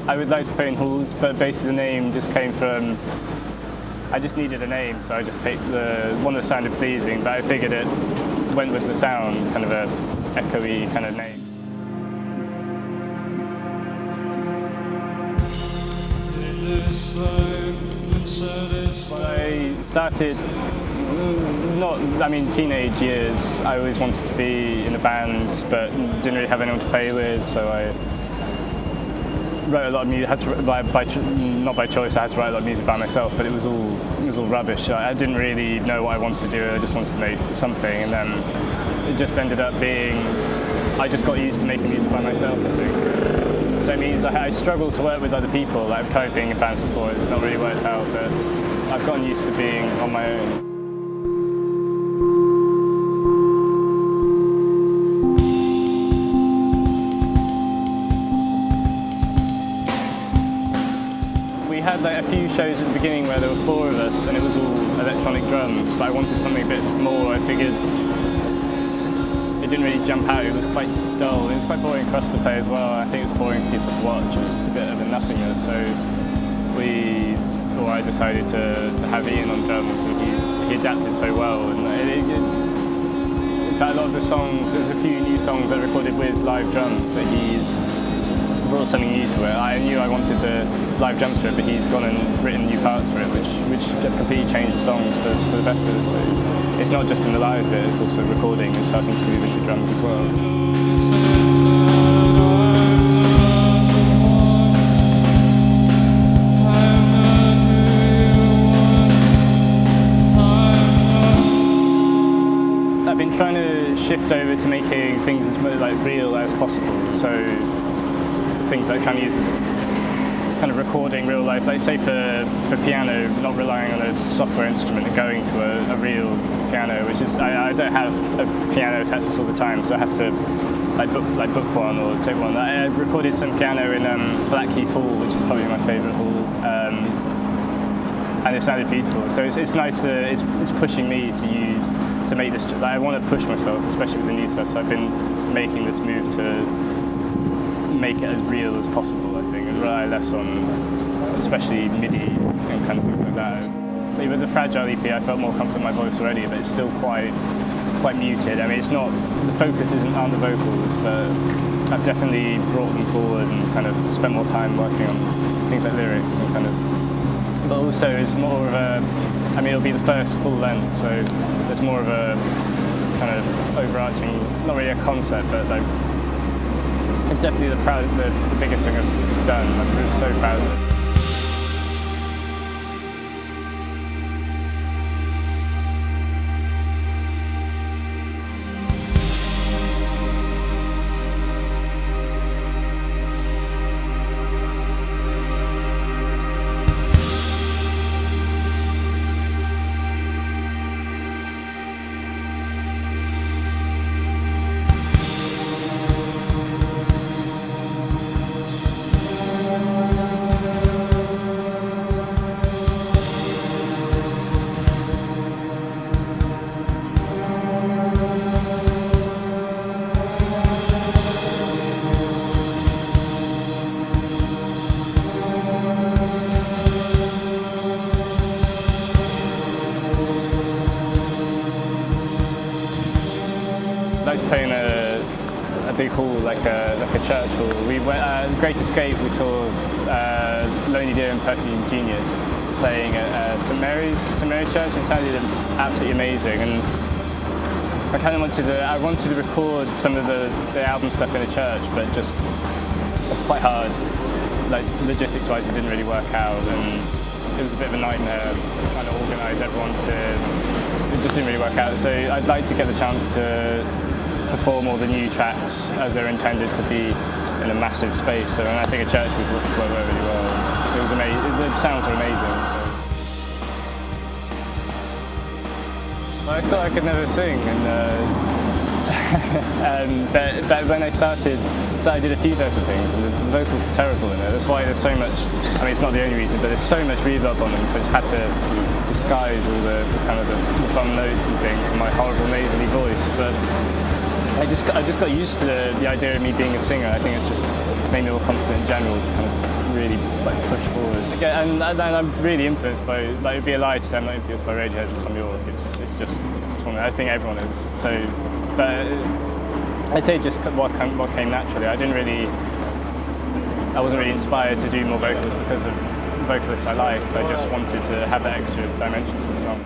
I would like to play in halls, but basically the name just came from, I just needed a name, so I just picked one that sounded pleasing, but I figured it went with the sound, kind of a echoey kind of name. I started, teenage years. I always wanted to be in a band, but didn't really have anyone to play with, so I wrote a lot of music. Not by choice. I had to write a lot of music by myself, but it was all rubbish. I didn't really know what I wanted to do. I just wanted to make something, and then it just ended up being. I just got used to making music by myself, I think. So it means I struggle to work with other people. I've tried being in bands before. It's not really worked out, but I've gotten used to being on my own. We had like a few shows at the beginning where there were 4 of us and it was all electronic drums, but I wanted something a bit more. I figured it didn't really jump out. It was quite dull. It was quite boring for us to play as well. I think it was boring for people to watch. It was just a bit of a nothingness. So I decided to have Ian on drums, and he adapted so well. And in fact, a lot of the songs, there's a few new songs I recorded with live drums that he's brought something new to it. I knew I wanted the live drums for it, but he's gone and written new parts for it, which have completely changed the songs for the better. So it's not just in the live bit, it's also recording and starting to move into drums as well. I've been trying to shift over to making things as real as possible. So things like trying to use kind of recording real life, like say for piano, not relying on a software instrument and going to a real piano, which is I don't have a piano attached to us all the time, so I have to book one or take one. I recorded some piano in Blackheath Hall, which is probably my favourite hall, and it sounded beautiful. So it's nice. It's pushing me to make this. I want to push myself, especially with the new stuff. So I've been making this move to make it as real as possible, I think, and rely less on especially MIDI and kind of things like that. So with the Fragile EP I felt more comfortable with my voice already, but it's still quite muted. I mean, it's not, the focus isn't on the vocals, but I've definitely brought them forward and kind of spent more time working on things like lyrics and kind of, but also it's more of a, I mean, it'll be the first full length, so there's more of a kind of overarching, not really a concept, but like, it's definitely the biggest thing I've done. I'm so proud of it. I liked playing a big hall, like a church hall. We went Great Escape. We saw Lonely Deer and Perfume Genius playing at St Mary's Church. It sounded absolutely amazing, and I kind of wanted to record some of the album stuff in a church, but just it's quite hard. like logistics-wise, it didn't really work out, and it was a bit of a nightmare trying to organise everyone it just didn't really work out. So I'd like to get the chance to perform all the new tracks as they're intended to be in a massive space. So, and I think a church would work really well. It was amazing. The sounds were amazing. So. Well, I thought I could never sing, but when I started, so I did a few vocal things, and the vocals are terrible in it. That's why there's so much. I mean, it's not the only reason, but there's so much reverb on them. So I just had to disguise all the kind of the bum notes and things, and my horrible nasally voice. But I just got used to the idea of me being a singer. I think it's just made me more confident in general to kind of really like push forward. And I'm really influenced by, like, it'd be a lie to say I'm not influenced by Radiohead and Tom York. It's just one. I think everyone is. So, but I'd say just what came naturally. I wasn't really inspired to do more vocals because of vocalists I liked. I just wanted to have that extra dimension to the song.